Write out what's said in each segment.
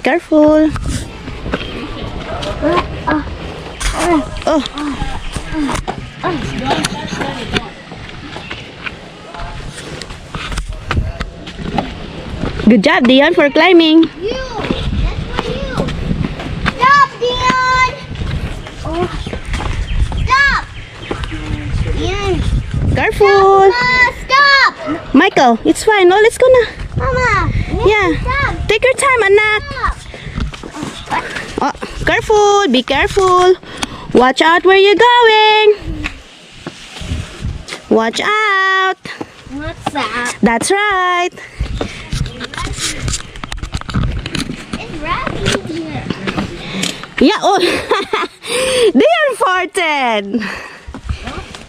Careful. Oh. Good job, Dion, for climbing. You! That's for you! Stop, Dion! Oh. Stop! Dion! Careful. Mama, stop! Michael, it's fine. No, let's go na. Mama! Yeah. Stop! Take your time, anak. Stop! Oh, careful. Be careful. Watch out where you're going. Watch out. What's that? That's right. It's wrapping here. Yeah, oh. Dion farted.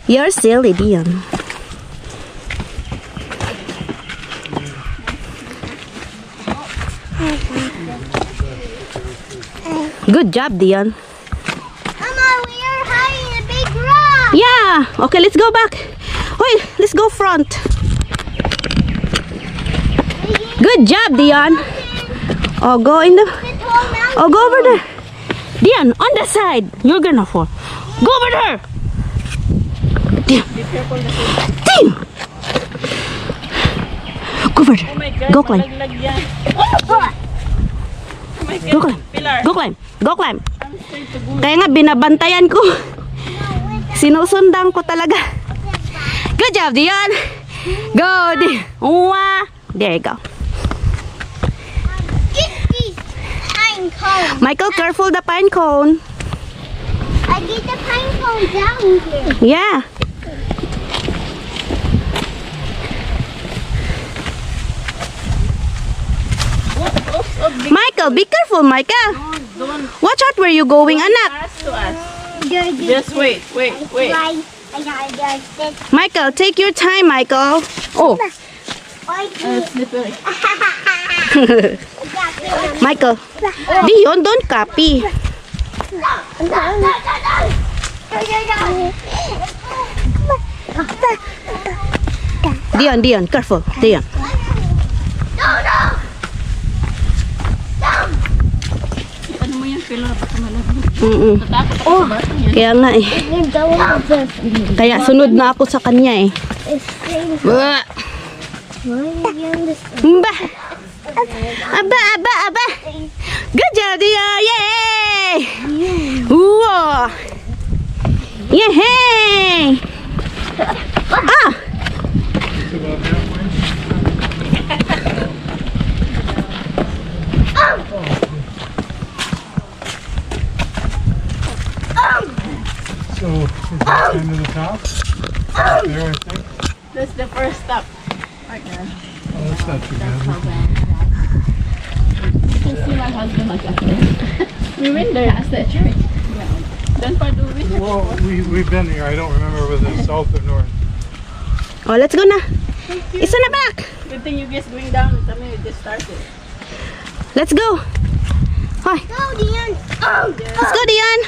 You're silly, Dion. Good job, Dion. Mama, we are hiding a big rock. Yeah. Okay, let's go back. Wait, let's go front. Good job, Dion. Oh, go in the... Oh, go over there. Dion, on the side. You're gonna fall. Go over there. Dion. Dion. Go over there. Oh my God, Go climb. malaglag yan. Oh my God. Go climb. Pilar, Go climb. Go climb. I'm straight to go. Kaya nga, binabantayan ko. Sinusundan ko talaga. Good job, Dion. Go, Dion. Wow. There you go. Get these pine cones. Michael, careful the pine cone. I get the pine cone down here. Yeah. Michael, be careful, Michael. Don't Watch out where you going, anak. pass to us. Just wait. I gotta get this. Michael, take your time, Michael. Oh, Slippery. Michael. Dion, don't copy. Dion, careful. Dion. Ano mo yan, Pilar? Baka malaglag. Natakot ako sa bato niya. Kaya nga eh. Kaya sunod na ako sa kanya eh. Bah. Bah. Aba. Good job, Dion. Yay! Wow! Yay! Ah! So, is that kind of the top? There, I think. That's the first stop. Partner. Oh, that's not too bad. You can see my husband like that. We went there as the church. Then part do we? Well, we've been here. I don't remember whether it's south or north. Oh, let's go na. Isa na back. Good thing you guys going down. Tell me we just started. Let's go. Hoy. Go, Dion. Let's go, Dion.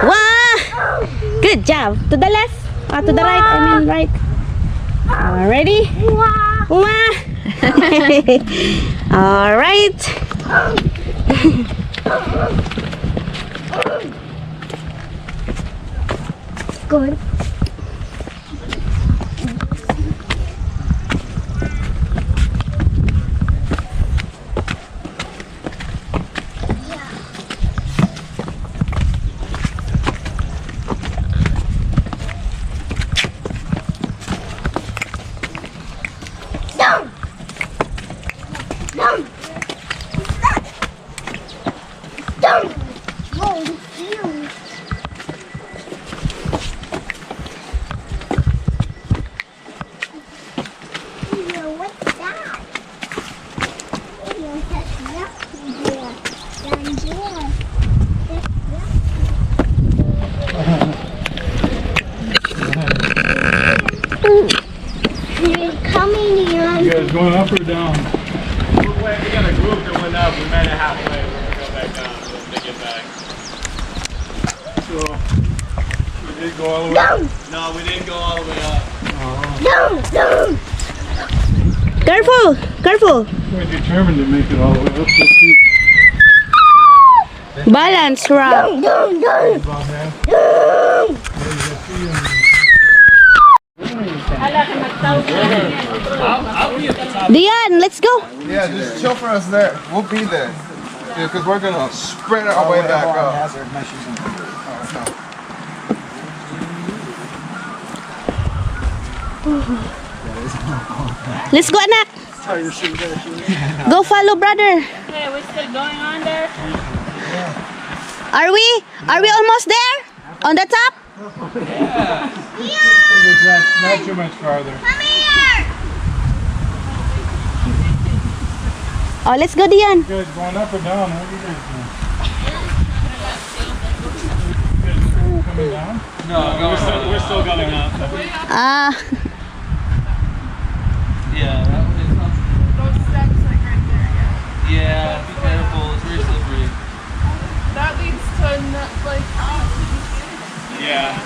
Wow. Good job. To the left. To the right. I mean right. Ready? Wow. All right. Good. You guys going up or down? We got a group that went up. We met it halfway. We're gonna go back down once they get back. So, we did go all the way up. No, we didn't go all the way up. Oh. Careful, careful. We're determined to make it all the way up. Let's see. Balance, Rob. About half. Dian, let's go. Yeah, just chill for us there. We'll be there. Yeah, because we're going to spread our way back up. Let's go, anak. Go follow, brother. Okay, we're still going on there. Are we? Are we almost there? On the top? Not too much farther. Come here. Oh, let's go, Dian. You guys going up or down? What do you guys doing? You guys coming down? No, we're still going up. Ah, Yeah. Those steps like right there. Yeah, be careful. It's very slippery. That leads to like. Yeah.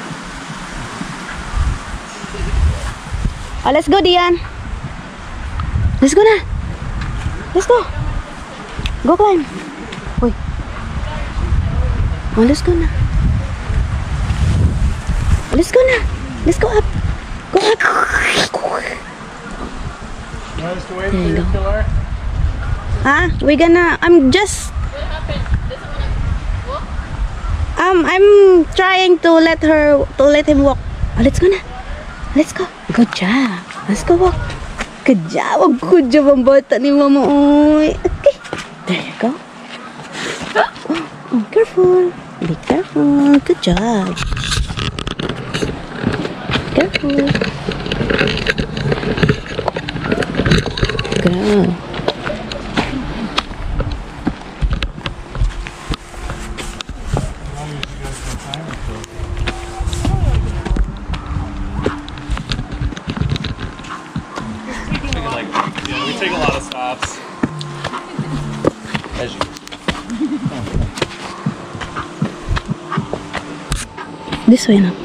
oh, let's go, Dian. Let's go na. Let's go. Go climb. Uy. Oh, let's go na. Let's go na. Let's go up. Go up. You want us to wait for your Pilar? Huh? We gonna. I'm just. What happened? Doesn't want to walk? I'm trying to let him walk. Oh, let's go na. Let's go. Good job. Let's go walk. Good job. Oh, good job ang bata ni Mama. Oy. Okay. There you go. Oh, careful. Be careful. Good job. Careful. Good. We take a lot of stops. As you. This way now.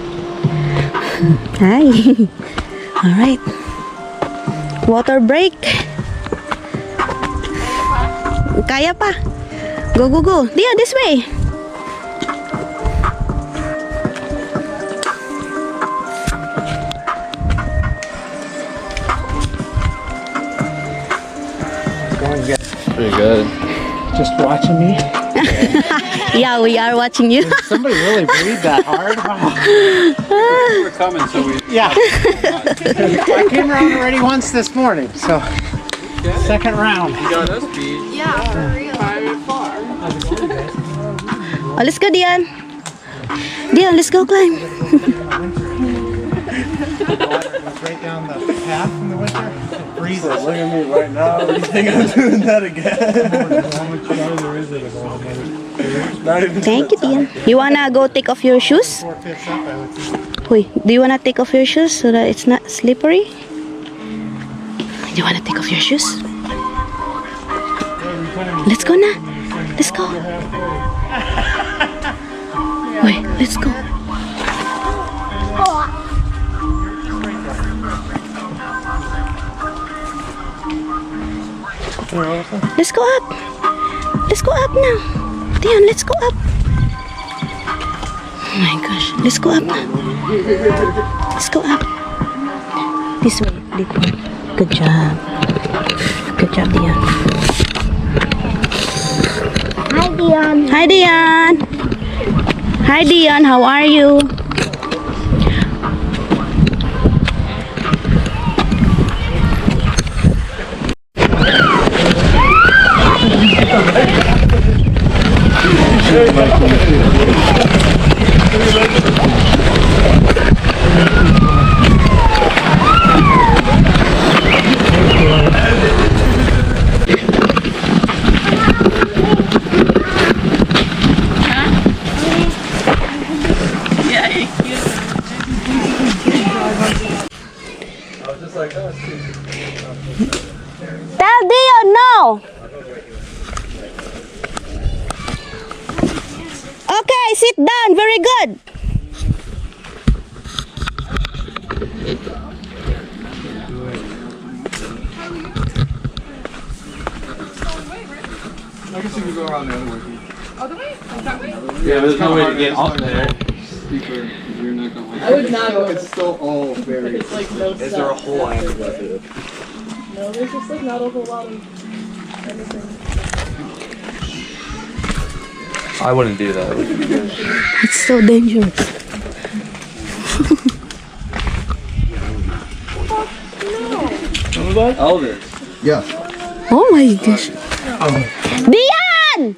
Hi. All right. Water break. Kaya pa. Go, go, go. Dia, this way. Pretty good. Just watching me? Yeah, we are watching you. Somebody really breathed that hard? We're coming, so we. Yeah. I came around already once this morning, so second round. You got us beat. Yeah, for real. Oh, let's go, Dian. Dian, let's go climb. Right down the path in the winter. It freezes. Look at me right now. You think I'm doing that again? How much farther is it about another 2 years? Thank you, Dian. You wanna go take off your shoes? 4/5 up, I would think. Wait, do you wanna take off your shoes so that it's not slippery? Do you wanna take off your shoes? Let's go now. Let's go. Wait, let's go. Let's go up. Let's go up now. Dian, let's go up. Oh my gosh. Let's go up now. Let's go up. This way. Good job. Good job, Dian. Hi, Dion. Hi, Dian. Hi, Dian. How are you? Tell Dion no. Okay, sit down. Very good. guess you can go around the other way. Other way? That way? Yeah, there's no way to get up there. Steeper, you're not gonna like I would not go. It's still all very. It's like no Is there a hole I have to go through? No, there's just like not a whole lot of anything. I wouldn't do that. It's so dangerous. Elvis. Yes. Oh my gosh. Dion!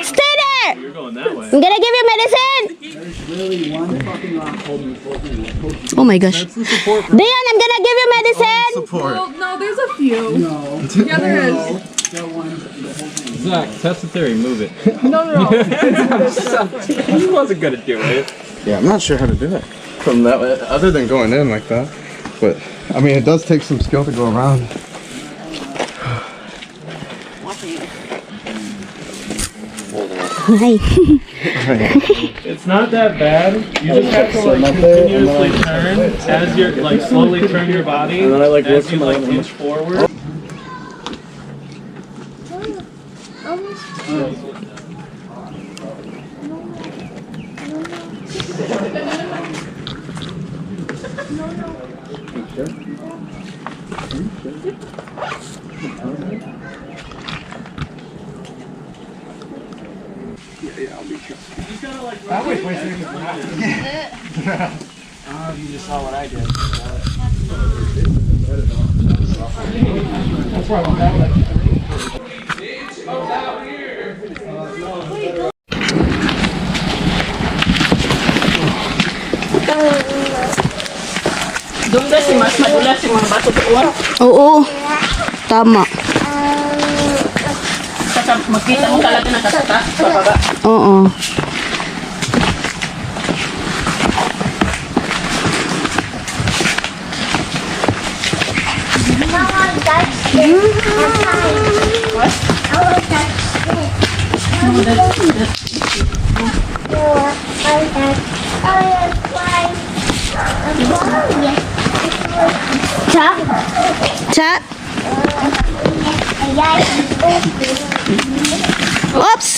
Stay there! You're going that way. I'm gonna give you medicine! Oh my gosh. Dion, I'm gonna give you medicine! Support. Well, no, there's a few. No. Yeah, there is. Zach, test the theory. Move it. No. He wasn't gonna do it. Yeah, I'm not sure how to do it from that way, other than going in like that. But I mean, it does take some skill to go around. Hi. It's not that bad. You just have to like continuously turn as you're like slowly turn your body and then I like as you like inch forward. You just saw what I did. Doon kasi mas madulas yung mga bato doon. Oo. Tama. Makita mo talaga na kasata sa baba. Oo. What? I want to touch this. Cha? Cha? Oops!